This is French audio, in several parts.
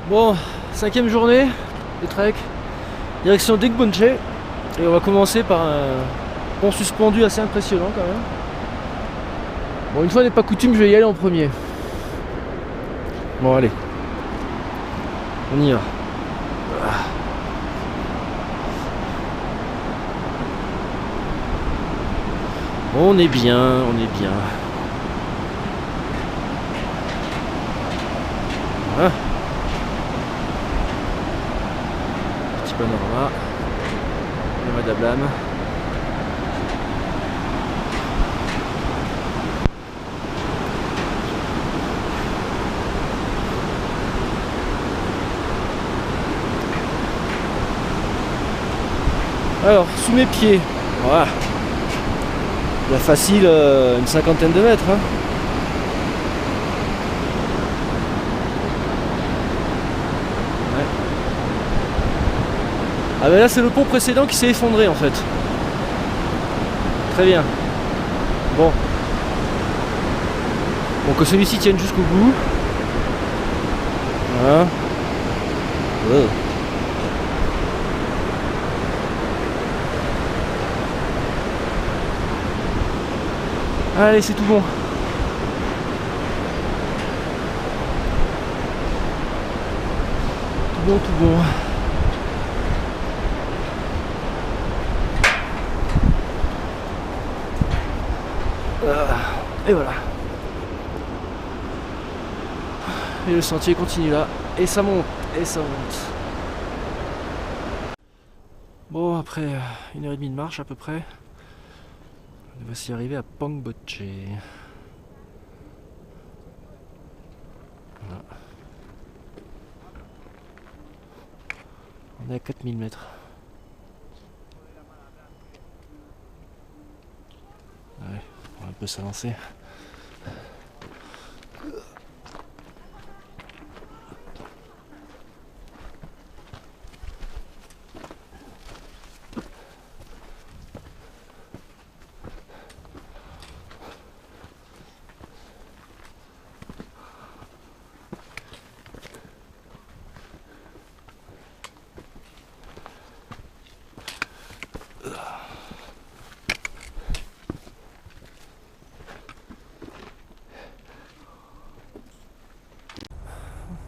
Bon, 5e journée de trek, direction Digbunche, et on va commencer par un pont suspendu assez impressionnant quand même. Bon, une fois n'est pas coutume, je vais y aller en premier. Bon, allez, on y va. On est bien, on est bien. Voilà. Petit panorama. Le Madablam. Alors, sous mes pieds, voilà. Il y a facile une cinquantaine de mètres. Hein. Ouais. Ah ben là c'est le pont précédent qui s'est effondré en fait. Très bien. Bon. Bon, que celui-ci tienne jusqu'au bout. Voilà. Oh. Allez, c'est tout bon. Tout bon, tout bon. Et voilà. Et le sentier continue là. Et ça monte. Et ça monte. Bon, après 1h30 de marche à peu près, on va s'y arriver à Pangboche. Voilà. On est à 4000 mètres. Ouais, on va un peu s'avancer.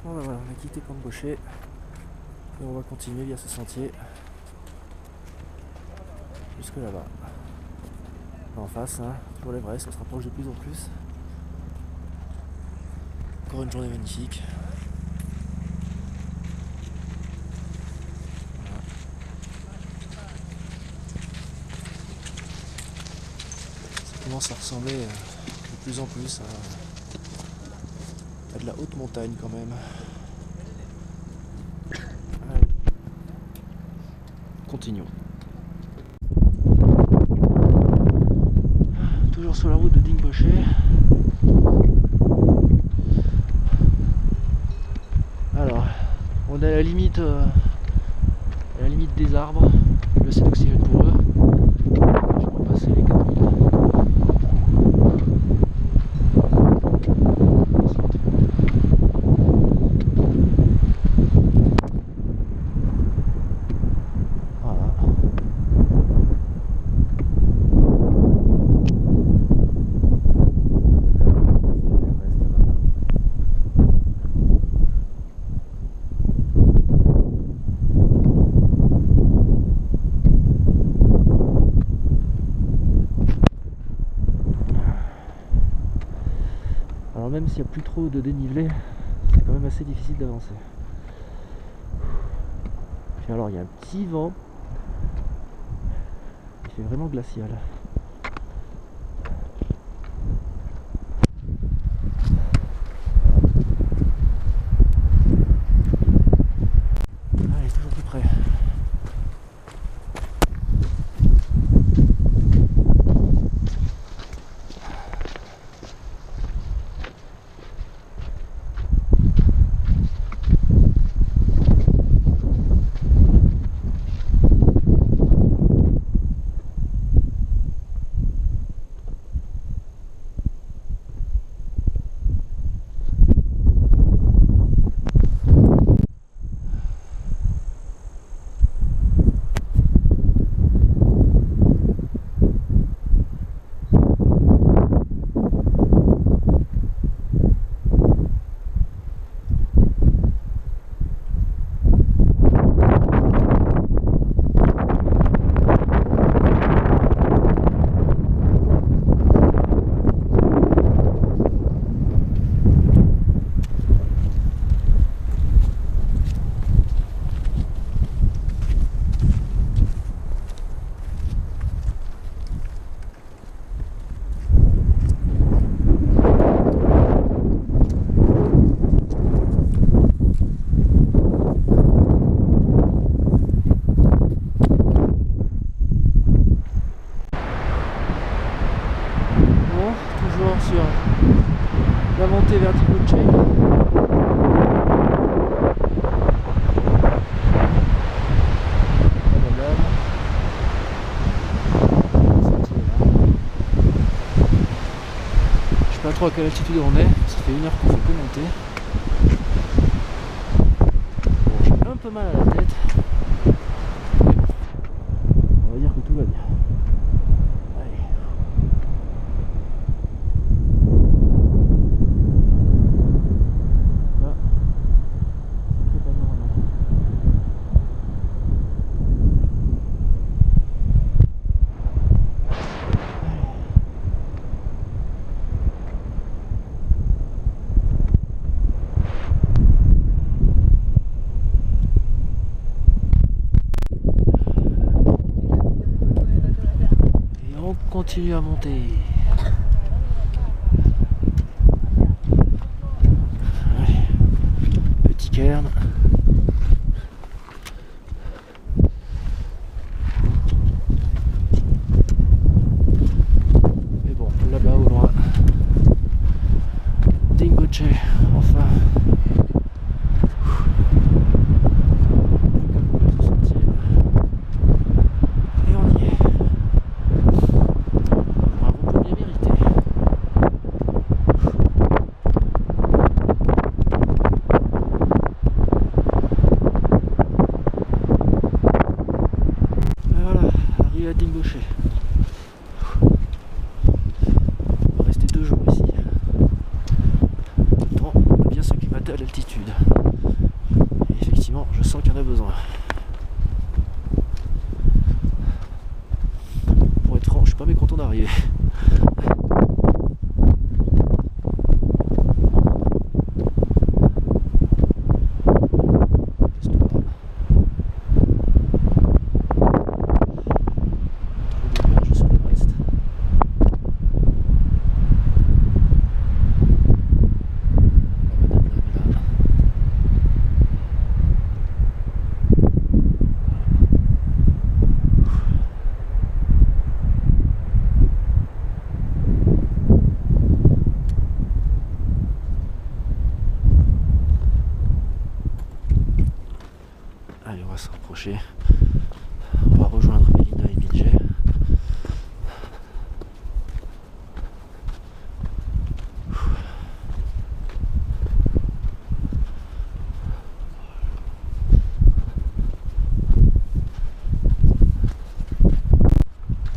Voilà, on a quitté Pangboche et on va continuer via ce sentier jusque là-bas. En face, hein, toujours l'Everest, on se rapproche de plus en plus. Encore une journée magnifique. Voilà. Ça commence à ressembler de plus en plus à de la haute montagne quand même. Allez. Continuons. Toujours sur la route de Digbunche. Alors, on est à la limite des arbres. Le c'est d'oxygène pour eux. Je peux passer les 4000. Voilà. Alors même s'il n'y a plus trop de dénivelé, c'est quand même assez difficile d'avancer. Puis alors il y a un petit vent, il fait vraiment glacial. Allez, toujours plus près. trop à quelle altitude on est, ça fait 1 heure qu'on fait que monter. Bon, j'ai un peu mal à la tête. On va dire que tout va bien. Allez. Là, c'est pas normal. Continue à monter. Allez. Petit cairn. Mais bon, là-bas au loin, Dingboche, enfin. Et on y est. À Dingboche. On va rester 2 jours ici. Pourtant, on va bien s'acclimater à l'altitude. Et effectivement, je sens qu'il y en a besoin. Pour être franc, je suis pas mécontent d'arriver. Allez, on va se rapprocher. On va rejoindre Mélina et Midget.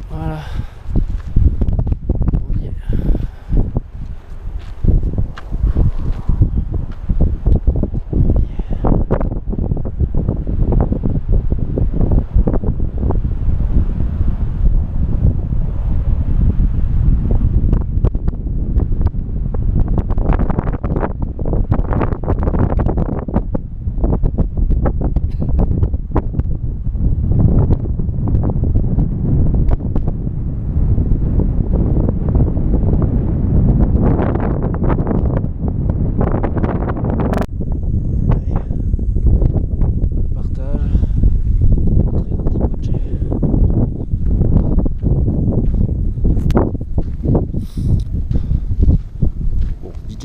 Voilà. On y est.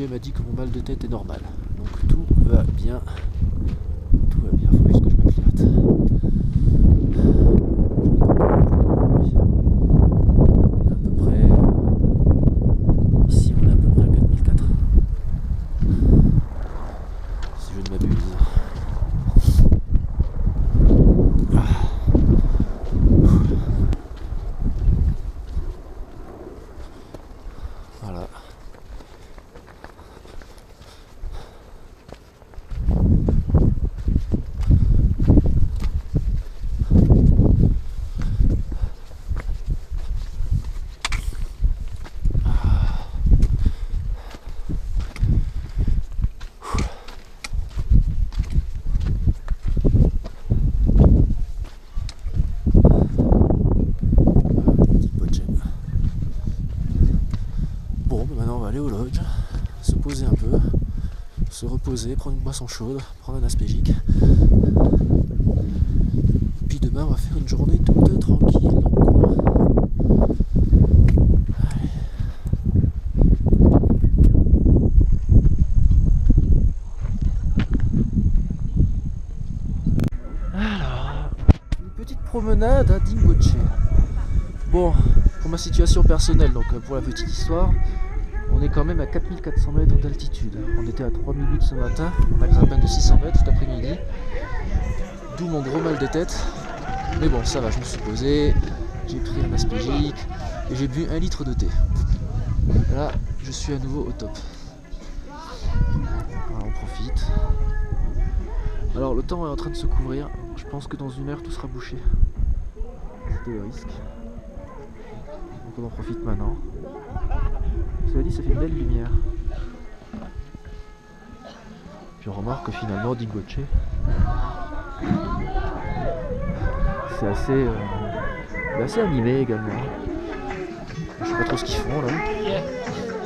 M'a dit que mon mal de tête est normal, donc tout va bien, faut juste que je m'acclimate. À peu près, ici on est à peu près à 4004, si je ne m'abuse. Voilà. Maintenant on va aller au lodge, se poser un peu, se reposer, prendre une boisson chaude, prendre un aspégique. Puis demain on va faire une journée toute tranquille dans le coin. Alors, une petite promenade à Dingboche. Bon, pour ma situation personnelle, donc pour la petite histoire, On est quand même à 4400 mètres d'altitude. On était à 3008 ce matin, on a grimpé de 600 mètres cet après-midi. D'où mon gros mal de tête. Mais bon, ça va, je me suis posé, j'ai pris un aspégique et j'ai bu 1 litre de thé. Là, je suis à nouveau au top. Alors, on profite. Alors, le temps est en train de se couvrir. Je pense que dans 1 heure, tout sera bouché. C'était le risque. Donc, on en profite maintenant. Cela dit, ça fait une belle lumière. Puis on remarque que finalement, Dingboche, c'est assez animé également. Je sais pas trop ce qu'ils font là.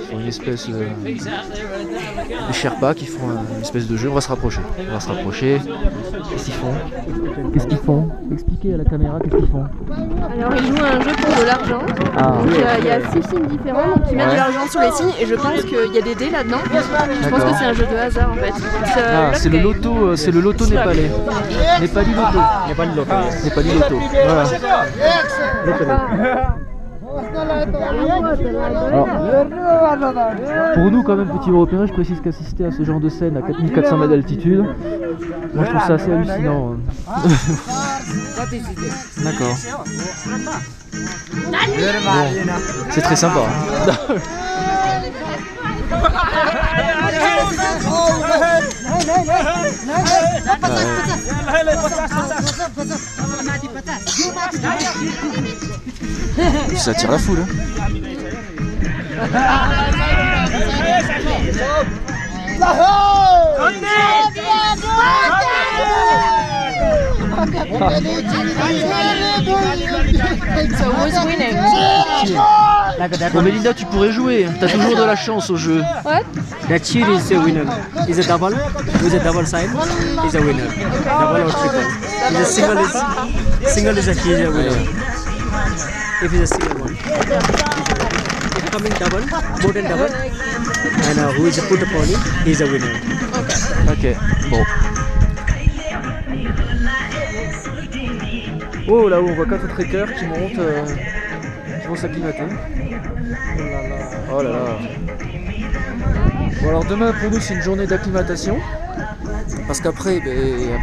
Ils font une espèce des Sherpas qui font une espèce de jeu. On va se rapprocher. Qu'est-ce qu'ils font Expliquez à la caméra qu'est-ce qu'ils font. Alors ils jouent à un jeu pour de l'argent. Il y a 6 signes différents qui mettent de l'argent sur les signes et je pense qu'il y a des dés là-dedans. Je pense que c'est un jeu de hasard en fait. C'est le loto népalais. Népali loto. Voilà. Alors, pour nous quand même petits européens, je précise qu'assister à ce genre de scène à 4400 mètres d'altitude, moi je trouve ça assez hallucinant. D'accord. Bon, c'est très sympa. Ça attire la foule. So who's winning? Bon, Melinda, tu pourrais jouer. T'as toujours de la chance au jeu. What? That cheat is a winner. Is a double with a double side is a winner. Double or triple. If a single is a he is a winner. If it's a single one. If coming double, both and double, and who is a put upon it, he is a winner. Ok, bon. Oh là-haut, on voit 4 trekkers qui montent, qui vont s'acclimater. Oh là là. Bon alors demain pour nous c'est une journée d'acclimatation. Parce qu'après,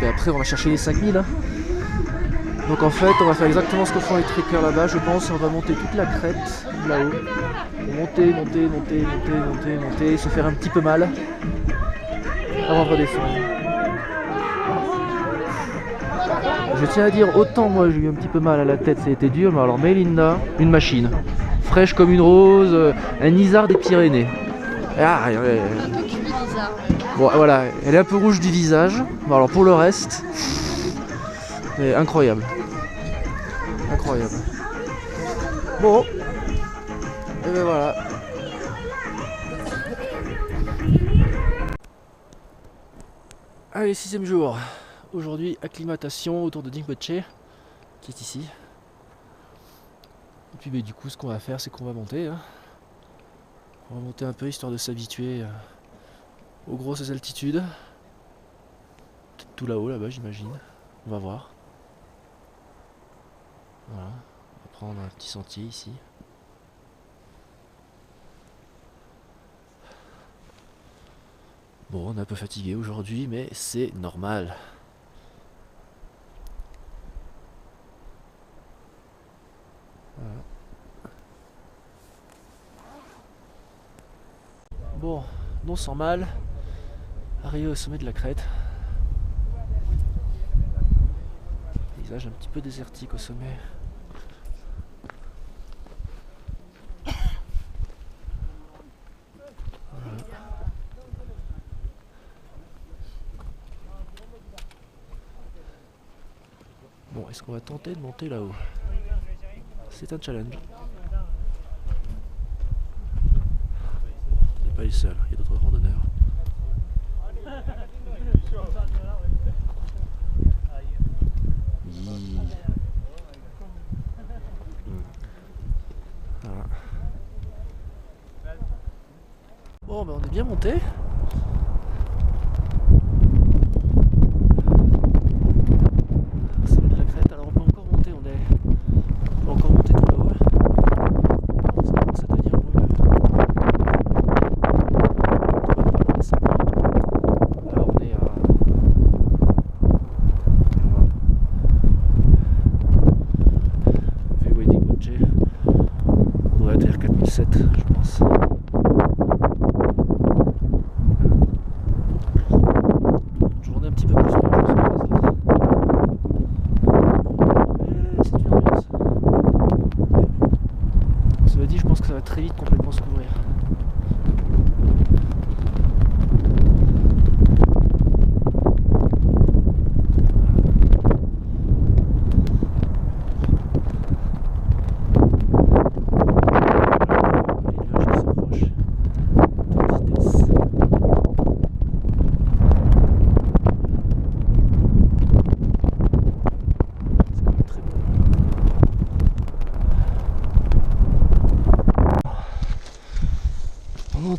après on va chercher les 5000. Donc en fait on va faire exactement ce que font les trekkers là-bas, je pense. On va monter toute la crête là-haut. Monter, se faire un petit peu mal avant de redescendre. Je tiens à dire, autant moi j'ai eu un petit peu mal à la tête, ça a été dur, mais alors Melinda, une machine. Fraîche comme une rose, un isard des Pyrénées. Ah, bon voilà, elle est un peu rouge du visage, mais alors pour le reste, c'est incroyable. Incroyable. Bon, et ben voilà. Allez, 6e jour. Aujourd'hui, acclimatation autour de Dingboche, qui est ici. Et puis du coup, ce qu'on va faire, c'est qu'on va monter. On va monter un peu histoire de s'habituer aux grosses altitudes. Peut-être tout là-haut, là-bas, j'imagine. On va voir. Voilà. On va prendre un petit sentier ici. Bon, on est un peu fatigué aujourd'hui, mais c'est normal. Voilà. Bon, non sans mal, arrivé au sommet de la crête. Paysage un petit peu désertique au sommet. Voilà. Bon, est-ce qu'on va tenter de monter là-haut? C'est un challenge. On n'est pas les seuls, il y a d'autres randonneurs. Voilà. Bon, ben on est bien monté. C'est de la crête, alors on peut encore monter, on peut encore monter tout là-haut. Ça commence à devenir brumeux.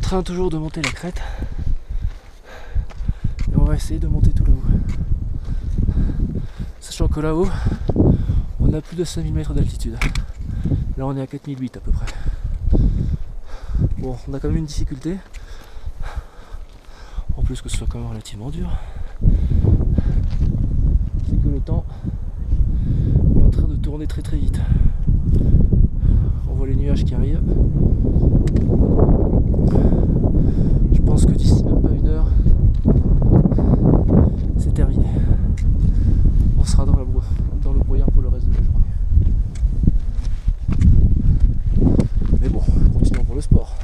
train toujours de monter la crête. Et on va essayer de monter tout là-haut. Sachant que là-haut, on a plus de 5000 mètres d'altitude. Là on est à 4008 à peu près. Bon, on a quand même une difficulté. En plus que ce soit quand même relativement dur. C'est que le temps est en train de tourner très très vite. On voit les nuages qui arrivent. Je pense que d'ici même pas une heure, c'est terminé. On sera dans le brouillard pour le reste de la journée. Mais bon, continuons pour le sport.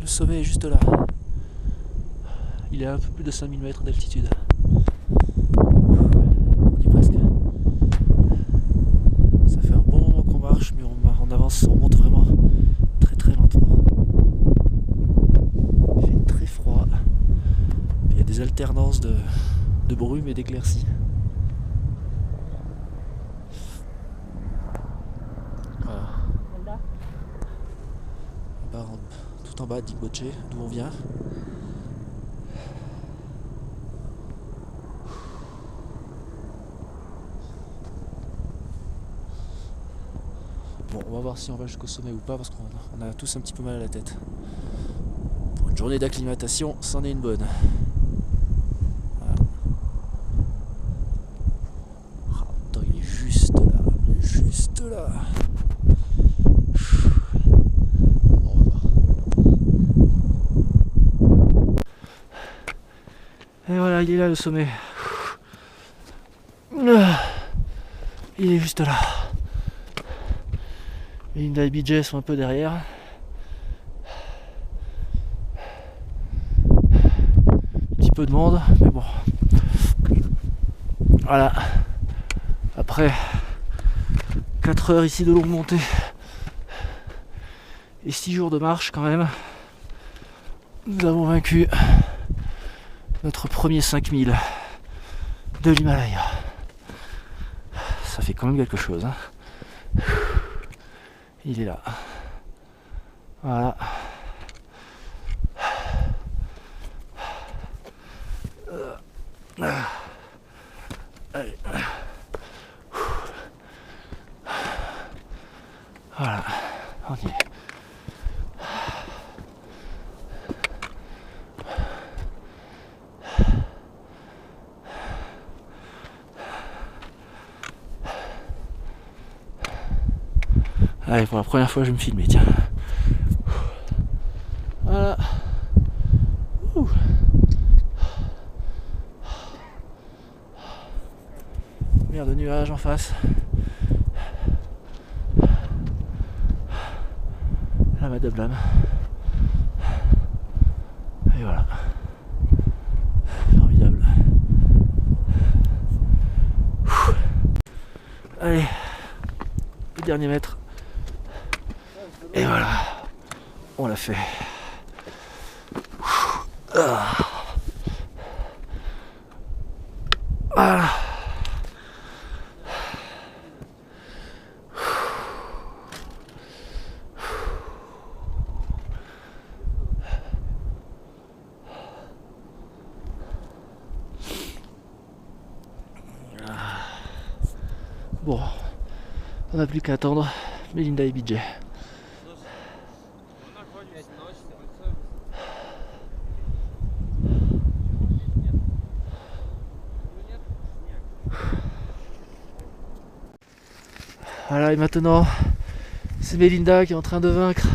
Le sommet est juste là. Il est à un peu plus de 5000 mètres d'altitude. On y est presque. Ça fait un bon moment qu'on marche, mais on avance, on monte vraiment très très lentement. Il fait très froid. Il y a des alternances de brume et d'éclaircies. Voilà. Tout en bas d'Ingboche, d'où on vient. Bon, on va voir si on va jusqu'au sommet ou pas parce qu'on a tous un petit peu mal à la tête. Pour une journée d'acclimatation, c'en est une bonne. Voilà. Oh, attends, il est juste là, juste là. Bon, on va voir. Et voilà, il est là le sommet. Il est juste là. Les Linda et BJ sont un peu derrière. Un petit peu de monde, mais bon. Voilà. Après 4 heures ici de longue montée et 6 jours de marche quand même, nous avons vaincu notre premier 5000 de l'Himalaya. Ça fait quand même quelque chose, hein. Il est là. Voilà. Allez. Voilà. On y est. Allez, pour la première fois, je vais me filmer, tiens. Voilà. Mer de nuages en face. La Madame Blâme. Et voilà. Formidable. Allez. Le dernier mètre. Et voilà, on l'a fait. Voilà. Bon, on n'a plus qu'à attendre Melinda et BJ. Voilà, et maintenant, c'est Melinda qui est en train de vaincre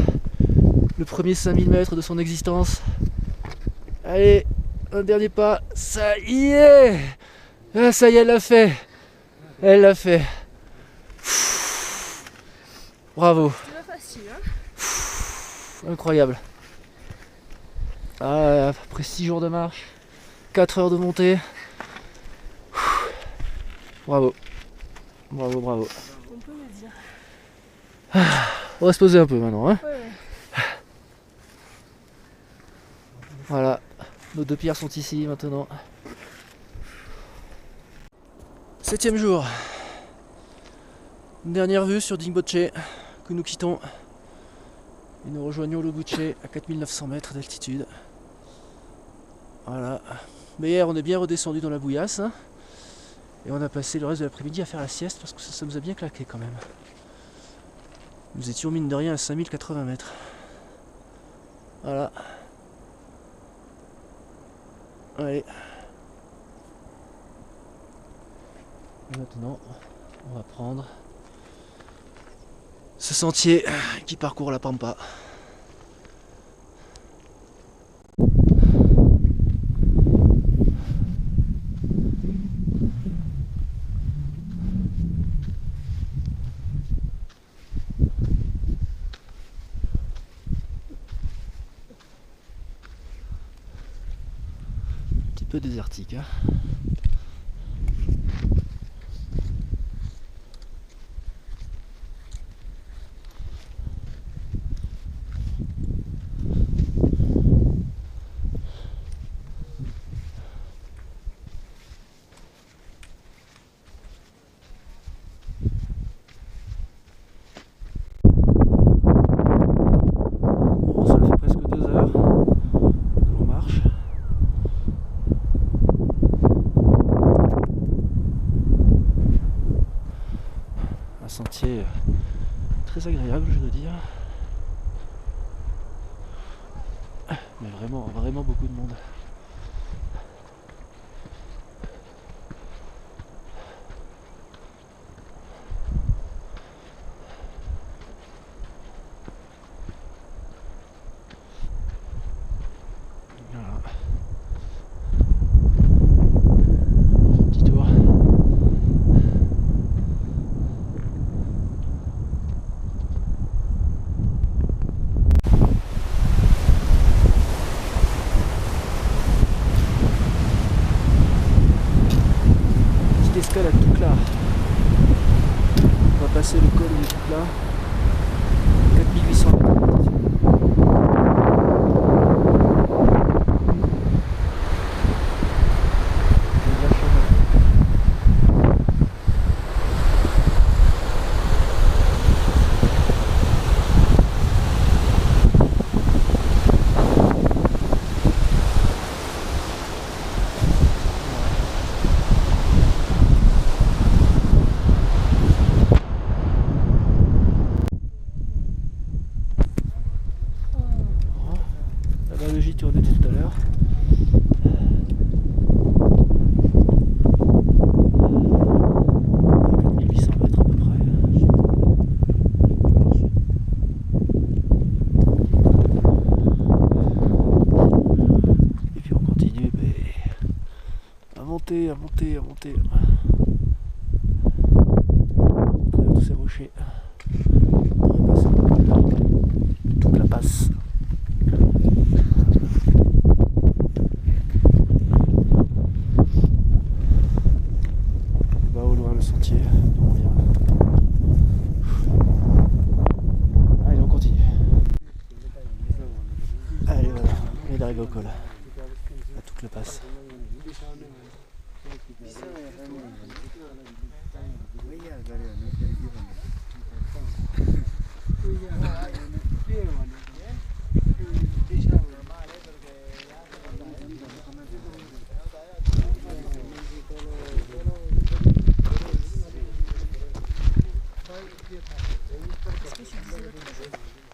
le premier 5000 mètres de son existence. Allez, un dernier pas, ça y est! Ah, ça y est, elle l'a fait! Elle l'a fait! Bravo! C'est pas facile, hein? Incroyable! Ah, après 6 jours de marche, 4 heures de montée. Bravo! Bravo, bravo! On peut le dire. On va se poser un peu maintenant, hein? Ouais. Voilà, nos 2 pierres sont ici maintenant. 7e jour. Une dernière vue sur Dingboche que nous quittons. Et nous rejoignons le Buche à 4900 mètres d'altitude. Voilà. Mais hier on est bien redescendu dans la bouillasse. Hein, et on a passé le reste de l'après-midi à faire la sieste parce que ça nous a bien claqué quand même. Nous étions mine de rien à 5080 mètres. Voilà. Allez. Maintenant, on va prendre ce sentier qui parcourt la Pampa. Un petit peu désertique, hein. Sentier très agréable, je dois dire, mais vraiment beaucoup de monde. Voilà. Un petit tour. Escale à Toukla. On va passer le col de Toukla. 4800 mètres. Le gîte où on était tout à l'heure. À 4800 mètres à peu près. Et puis on continue à monter, à monter, à monter. À travers tous ces rochers. On va passer toute la passe. Sentier d'où on vient. Allez, on continue. Allez, voilà, on vient d'arriver au col. À toute la passe.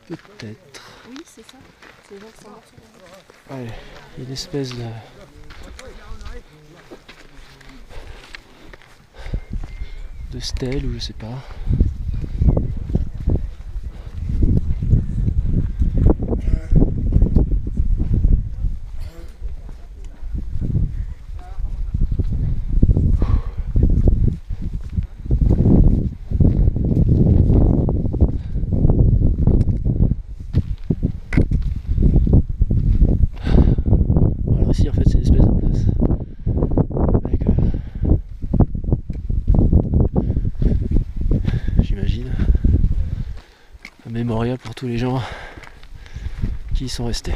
Peut-être. Oui, c'est ça. C'est les gens qui sont morts sur la route. Allez, il y a une espèce de stèle ou je sais pas. En fait c'est une espèce de place avec j'imagine un mémorial pour tous les gens qui y sont restés.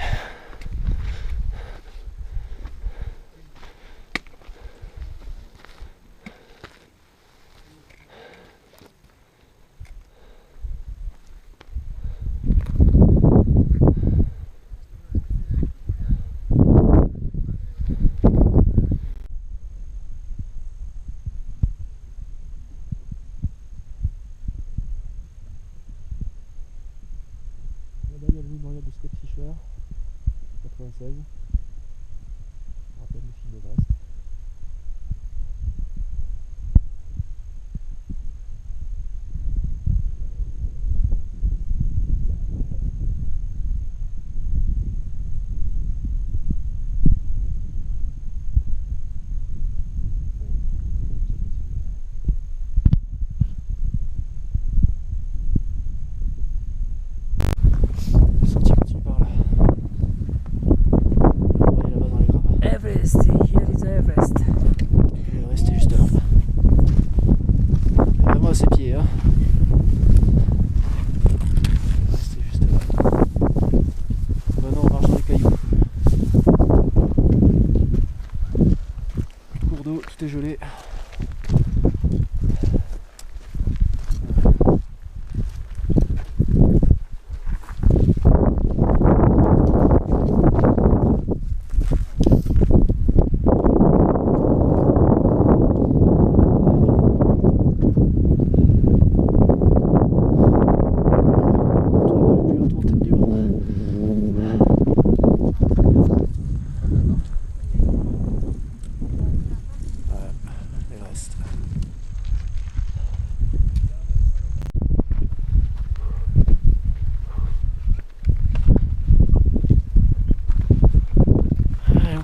Là il y a le mémorial de Scott Fischer, 96. On rappelle le film d'Everest. Everest, here is Everest. Je vais rester juste là. Vraiment à ses pieds. Hein. Rester juste là. Maintenant on marche dans les cailloux. Cours d'eau, tout est gelé.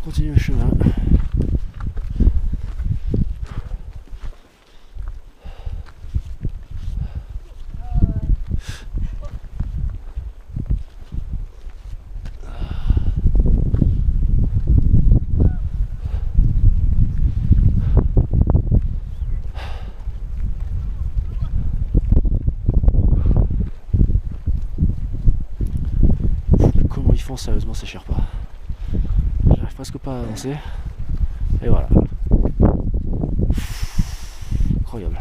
Continue le chemin. Comment ils font sérieusement ces Sherpas? J'arrive presque pas à avancer. Et voilà. Incroyable.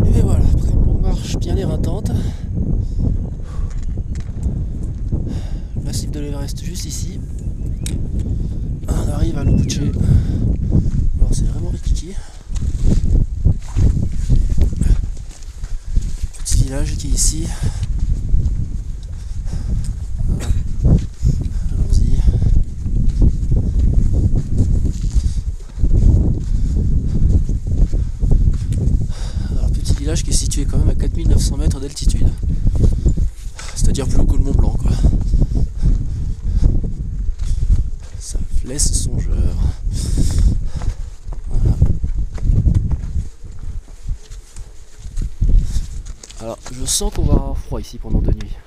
Et voilà, après une longue marche bien éreintante. Massif de l'Everest juste ici. On arrive à Lubutche. Alors c'est vraiment rikiki. Petit village qui est ici. Allons-y. Alors petit village qui est situé quand même à 4900 mètres d'altitude. C'est-à-dire plus haut que le Mont Blanc quoi. Ça laisse songeur. Voilà. Alors je sens qu'on va avoir froid ici pendant 2 nuits.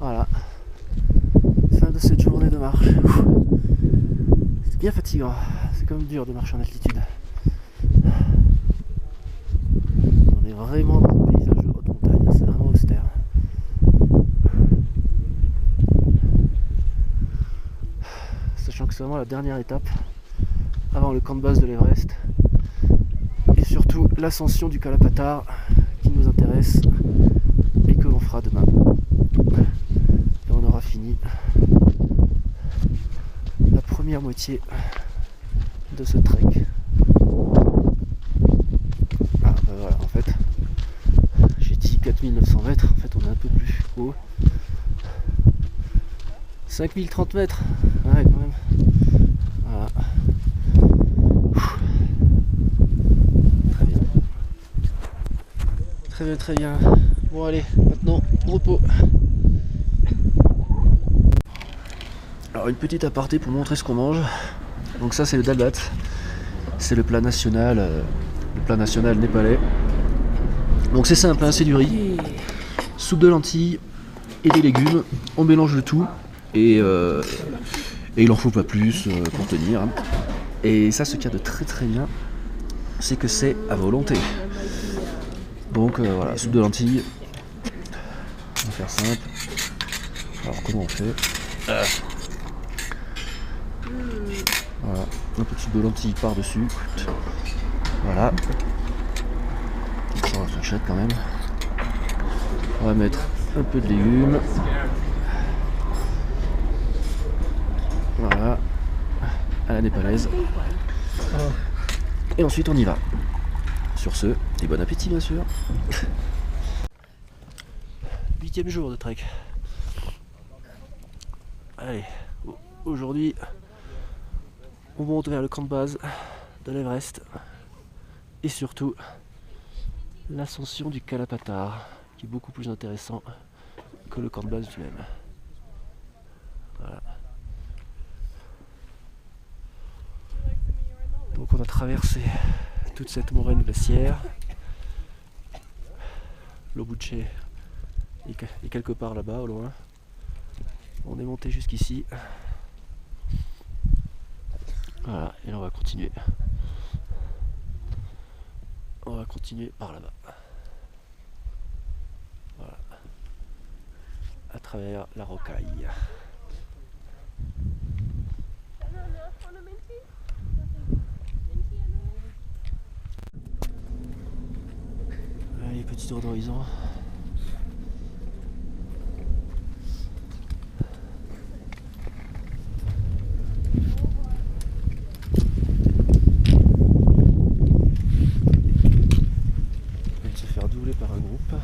Voilà. Fin de cette journée de marche. C'est bien fatigant. C'est quand même dur de marcher en altitude. On est vraiment dans un paysage de haute montagne, c'est vraiment austère. Sachant que c'est vraiment la dernière étape avant le camp de base de l'Everest. Et surtout l'ascension du Kalapatar qui nous intéresse et que l'on fera demain. Et on aura fini la première moitié de ce trek. Ah bah voilà, en fait, j'ai dit 4900 mètres, en fait on est un peu plus haut. 5030 mètres, ouais quand même. Voilà. Très bien. Très bien, très bien. Bon allez, maintenant, repos. Alors une petite aparté pour montrer ce qu'on mange. Donc ça c'est le dalbat, c'est le plat national népalais. Donc c'est simple, hein, c'est du riz, soupe de lentilles et des légumes. On mélange le tout et il en faut pas plus pour tenir. Et ça, ce qu'il y a de très très bien, c'est que c'est à volonté. Donc voilà, soupe de lentilles. On va faire simple. Alors comment on fait? Voilà, un petit peu de lentilles par-dessus. Voilà. Sur la fourchette quand même. On va mettre un peu de légumes. Voilà. À la népalaise. Et ensuite on y va. Sur ce, et bon appétit bien sûr. 8e jour de trek. Allez, aujourd'hui on monte vers le camp de base de l'Everest et surtout l'ascension du Kalapatar qui est beaucoup plus intéressant que le camp de base lui-même. Voilà. Donc on a traversé toute cette moraine glaciaire. L'Obutche est quelque part là-bas au loin. On est monté jusqu'ici. Voilà, et là on va continuer. On va continuer par là-bas. Voilà. À travers la rocaille. Allez, petit tour d'horizon. On vient de se faire doubler par un groupe.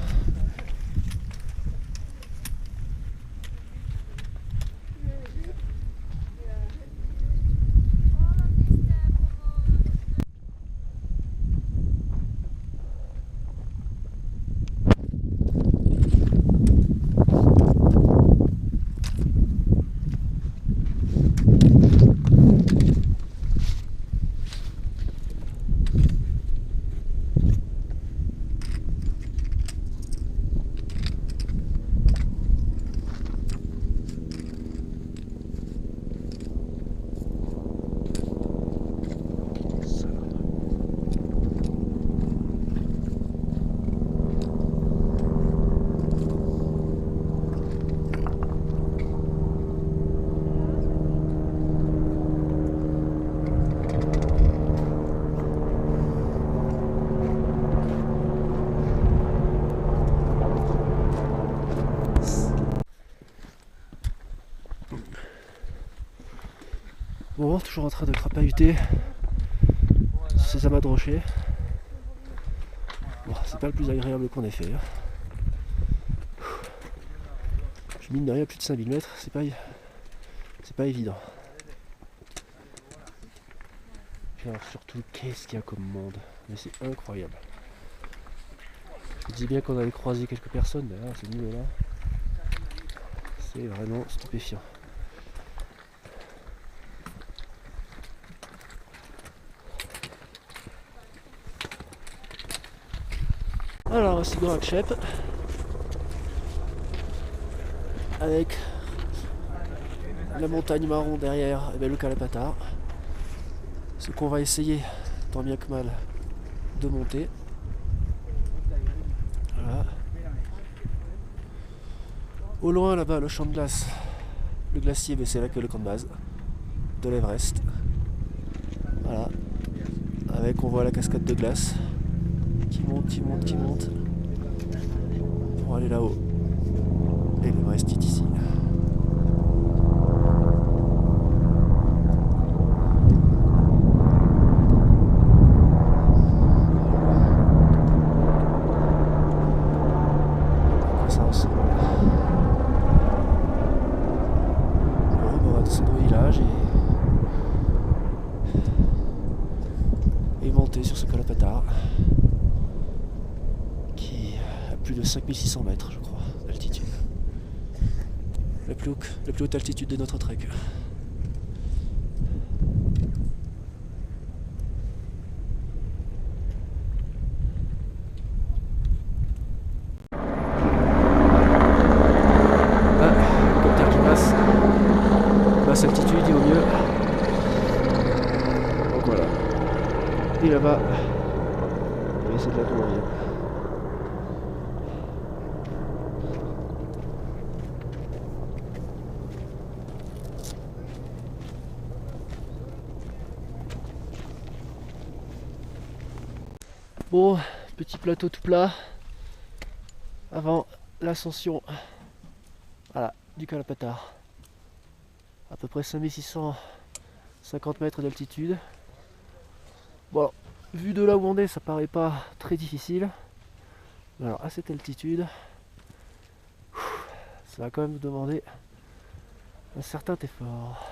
Bon, toujours en train de crapahuter ces amas de rochers. Bon, c'est pas le plus agréable qu'on ait fait. Je mine de rien à plus de 5000 mètres, c'est pas évident. Puis alors surtout, qu'est-ce qu'il y a comme monde? Mais c'est incroyable. Je me dis bien qu'on avait croisé quelques personnes, mais là, à ce niveau-là, c'est vraiment stupéfiant. Alors voici Gorakchep avec la montagne marron derrière et bien le Kalapatar. Ce qu'on va essayer tant bien que mal de monter. Voilà. Au loin là-bas le champ de glace, le glacier, c'est là que le camp de base de l'Everest. Voilà. Avec on voit la cascade de glace qui monte pour aller là-haut. Et l'Everest est ici. Ça ressemble. Bon, on va descendre au village et monter sur ce Kalapatar. Plus de 5600 mètres, je crois, d'altitude. La plus haute altitude de notre trek. Ah, hélicoptère qui passe. Basse altitude et au mieux. Donc voilà. Et là-bas, c'est de la douane. Bon, petit plateau tout plat avant l'ascension, voilà, du Kalapatar. À peu près 5650 mètres d'altitude. Bon alors, vu de là où on est, ça paraît pas très difficile. Mais alors à cette altitude, ça va quand même nous demander un certain effort.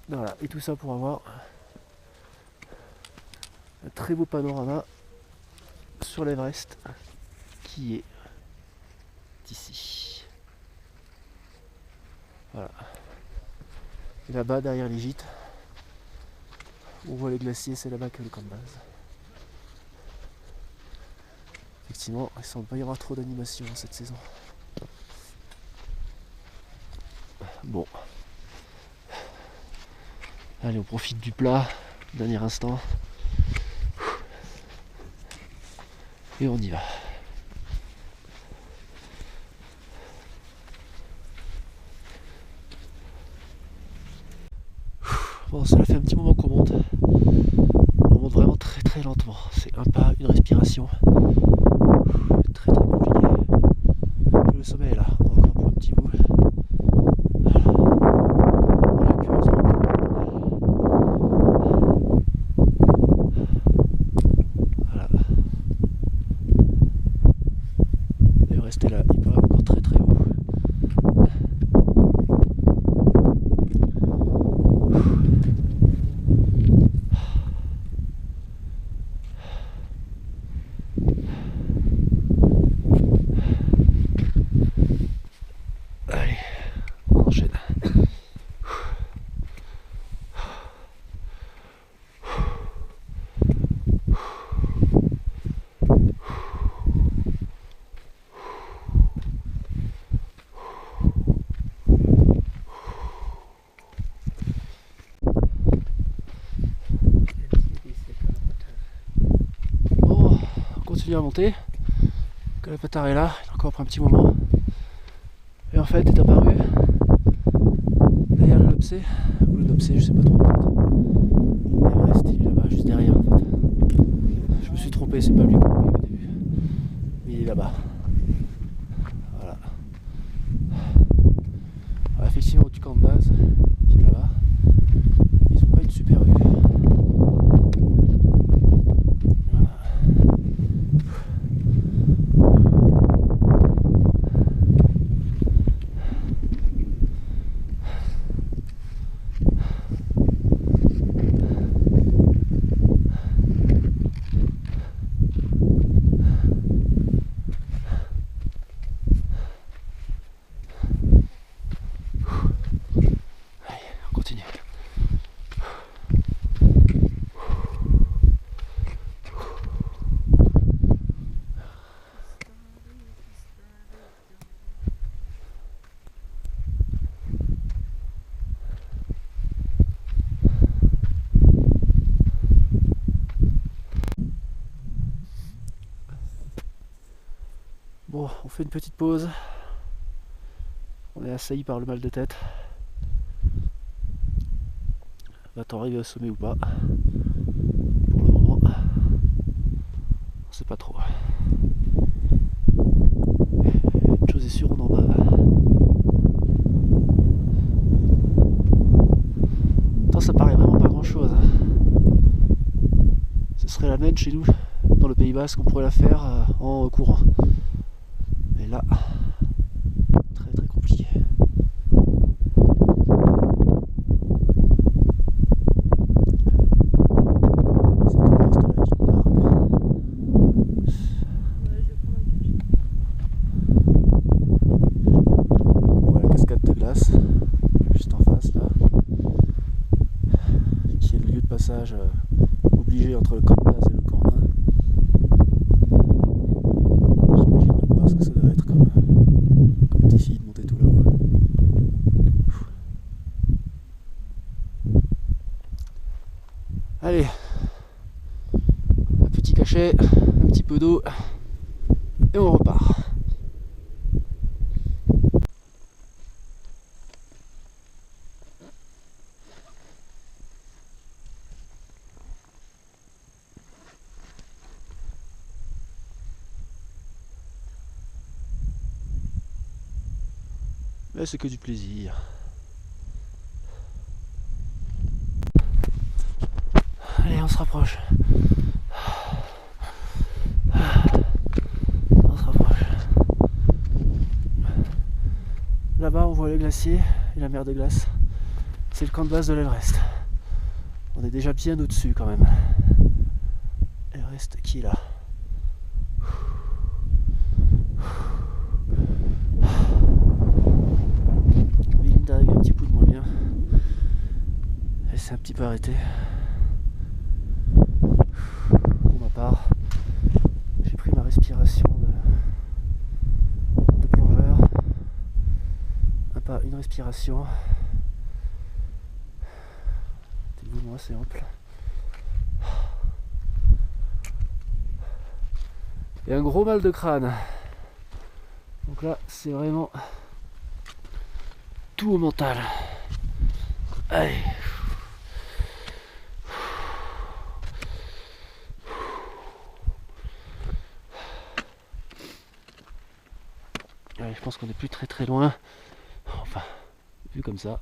Voilà, et tout ça pour avoir un très beau panorama sur l'Everest qui est ici. Voilà. Et là-bas, derrière les gîtes, on voit les glaciers, c'est là-bas que le camp de base. Effectivement, il semble pas y avoir trop d'animation cette saison. Bon. Allez, on profite du plat, dernier instant. Et on y va. Bon, ça fait un petit moment qu'on monte. On monte vraiment très très lentement. C'est un pas, une respiration. Très très compliqué. Le sommet est là, encore pour un petit bout. Voilà. Voilà. Et on rester là, il paraît encore très très haut. Allez, on enchaîne. Bon, on continue à monter. Kalapatar est là, il est encore pour un petit moment. Et en fait, est apparu derrière le Lopsé, ou le Lopsé, je sais pas trop. L'Everest, il est là-bas, juste derrière en fait. Je me suis trompé, c'est pas lui qu'on voyait au début. Mais il est là-bas. Voilà. Alors, effectivement, au camp de base, qui est là-bas, ils ont pas une super vue. Voilà. On continue. Bon, on fait une petite pause. On est assailli par le mal de tête. Va-t-on arriver au sommet ou pas? Pour le moment, on sait pas trop. Une chose est sûre, on en bas. Attends, ça paraît vraiment pas grand chose. Ce serait la même chez nous, dans le Pays Basque, on pourrait la faire en courant. Mais là, très très compliqué. Juste en face là, qui est le lieu de passage obligé entre le camp de base et le camp 1. J'imagine même pas ce que ça doit être comme défi de monter tout là-haut. Allez, un petit cachet, un petit peu d'eau et on repart. Mais c'est que du plaisir. Allez, on se rapproche. On se rapproche. Là-bas, on voit les glaciers et la mer de glace. C'est le camp de base de l'Everest. On est déjà bien au-dessus quand même. Everest qui est là. Belinda a eu un petit coup de moins bien. Elle s'est un petit peu arrêtée. Pour ma part, j'ai pris ma respiration de plongeur. Une respiration. Dites-vous moi, c'est ample. Et un gros mal de crâne. Donc là, c'est vraiment tout au mental. Allez. Allez, je pense qu'on n'est plus très loin. Enfin, vu comme ça.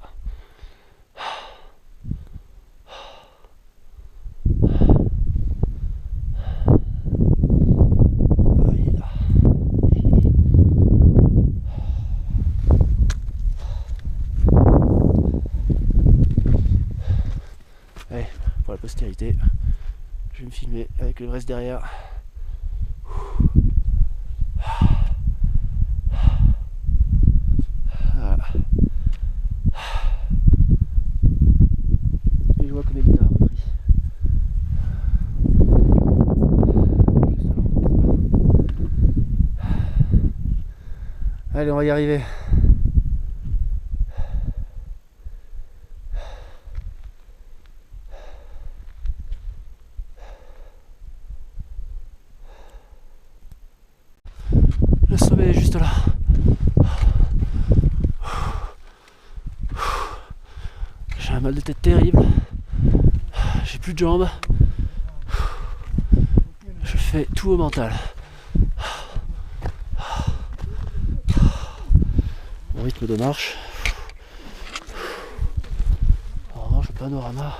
Allez, pour la postérité, je vais me filmer avec l'Everest derrière. Voilà. Et je vois que Mélina a repris. Allez, on va y arriver. Le sommet est juste là. J'ai un mal de tête terrible. J'ai plus de jambes. Je fais tout au mental. Mon rythme de marche. En revanche, le panorama,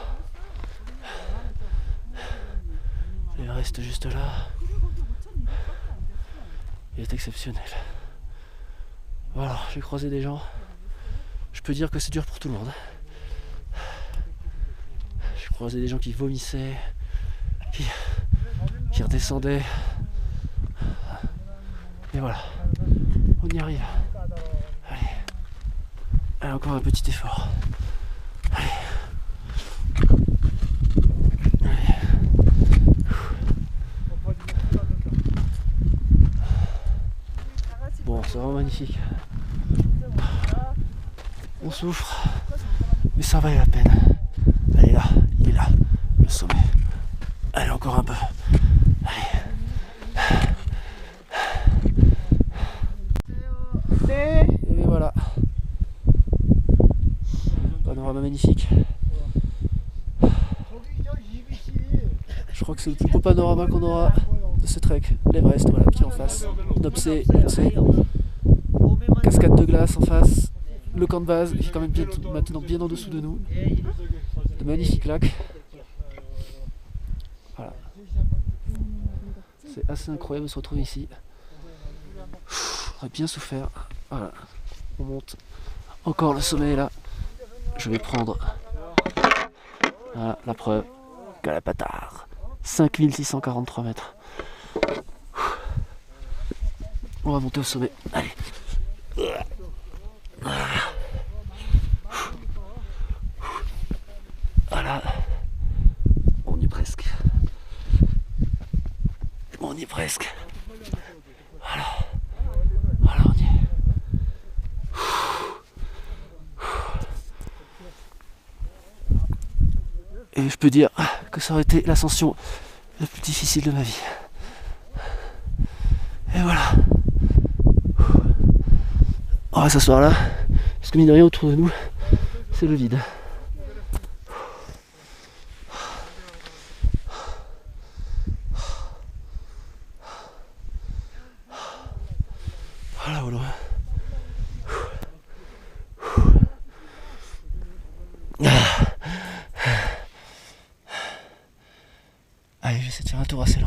il reste juste là. Il est exceptionnel. Voilà, j'ai croisé des gens. Je peux dire que c'est dur pour tout le monde. J'ai croisé des gens qui vomissaient, qui redescendaient. Et voilà, on y arrive. Allez, allez, encore un petit effort. Allez. Bon, c'est vraiment magnifique. On souffre, mais ça valait la peine. Allez là, il est là, le sommet. Allez, encore un peu. Allez. Et voilà. Panorama magnifique. Je crois que c'est le plus beau panorama qu'on aura de ce trek. L'Everest, voilà, pied en face. Nopsé, Lhotse. Cascade de glace en face. Le camp de base qui est quand même maintenant bien en dessous de nous. De magnifiques lacs. Voilà. C'est assez incroyable de se retrouver ici. On a bien souffert. Voilà. On monte. Encore le sommet est là. Je vais prendre voilà, la preuve qu'à la patard. 5643 mètres. On va monter au sommet. Allez. Voilà. On y est presque. On y est presque. Voilà. Voilà, on y est. Et je peux dire que ça aurait été l'ascension la plus difficile de ma vie. Et voilà. On va s'asseoir là, parce que mine de rien autour de nous, c'est le vide. Voilà, voilà. tour assez long.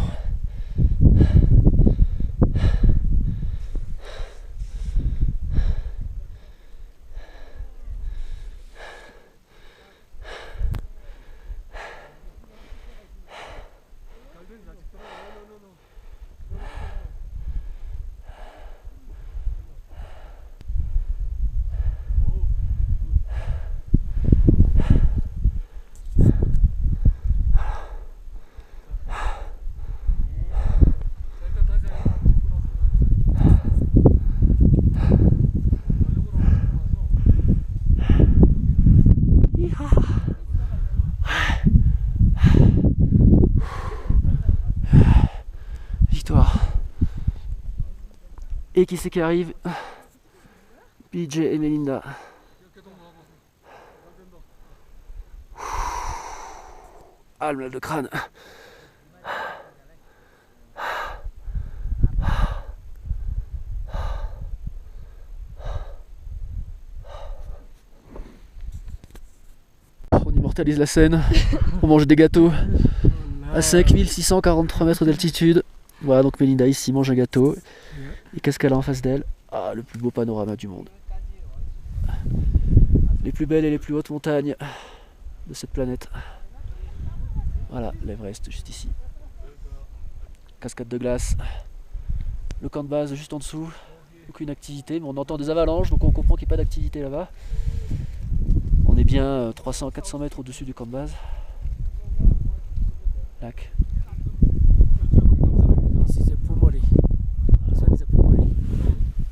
Et qui c'est qui arrive? PJ et Melinda. Ah, le mal de crâne. On immortalise la scène. On mange des gâteaux à sec, 1643 mètres d'altitude. Voilà, donc Melinda ici mange un gâteau. Et qu'est-ce qu'elle a en face d'elle? Ah, le plus beau panorama du monde. Les plus belles et les plus hautes montagnes de cette planète. Voilà, l'Everest juste ici. Cascade de glace. Le camp de base juste en dessous. Aucune activité, mais on entend des avalanches, donc on comprend qu'il n'y a pas d'activité là-bas. On est bien 300-400 mètres au-dessus du camp de base. Lac.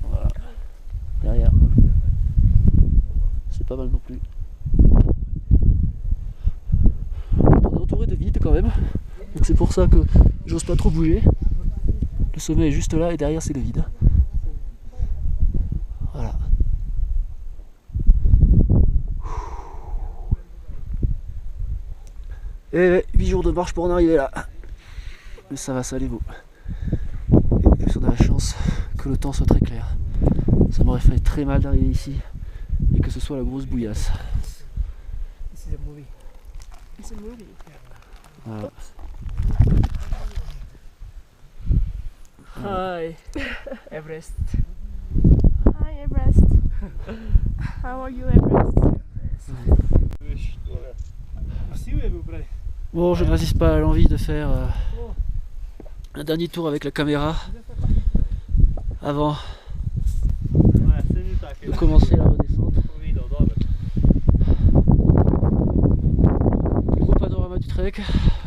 Voilà. Derrière. C'est pas mal non plus. On est entouré de vide quand même. Donc c'est pour ça que j'ose pas trop bouger. Le sommet est juste là et derrière c'est le vide. Voilà. Et 8 jours de marche pour en arriver là. Mais ça va, ça allez vous. Et plus on a la chance que le temps soit très clair. Ça m'aurait fait très mal d'arriver ici et que ce soit la grosse bouillasse. Voilà. Hi, Everest. Hi Everest. How are you Everest? Bon, je ne résiste pas à l'envie de faire un dernier tour avec la caméra avant de commencer la redescente. Le plus beau panorama du trek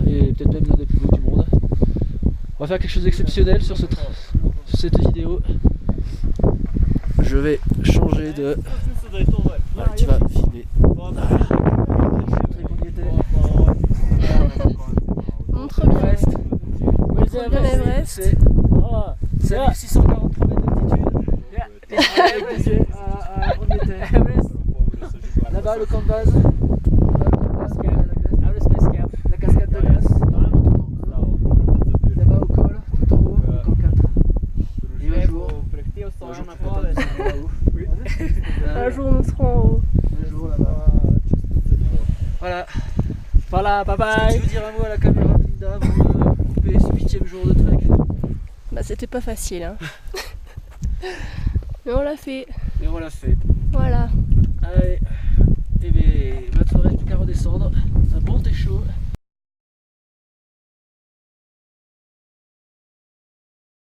et peut-être même l'un des plus beaux du monde. On va faire quelque chose d'exceptionnel sur cette vidéo. Je vais changer de... Voilà, tu vas filmer. Montre bien. Montre bien l'Everest. C'est 1643 mètres d'altitude. On y était. Là-bas le camp de base. La cascade de glace. Là-bas au col, tout en haut, le camp 4. Et Un jour nous serons en haut. Un jour là-bas. Voilà. Voilà, bye Tu bye. veux dire un mot à la caméra, Linda, avant de couper ce 8e jour de trek? Bah c'était pas facile hein. Mais on l'a fait. Et on l'a fait. Voilà. Allez. Et bien, maintenant il ne reste plus qu'à redescendre. Un bon thé chaud.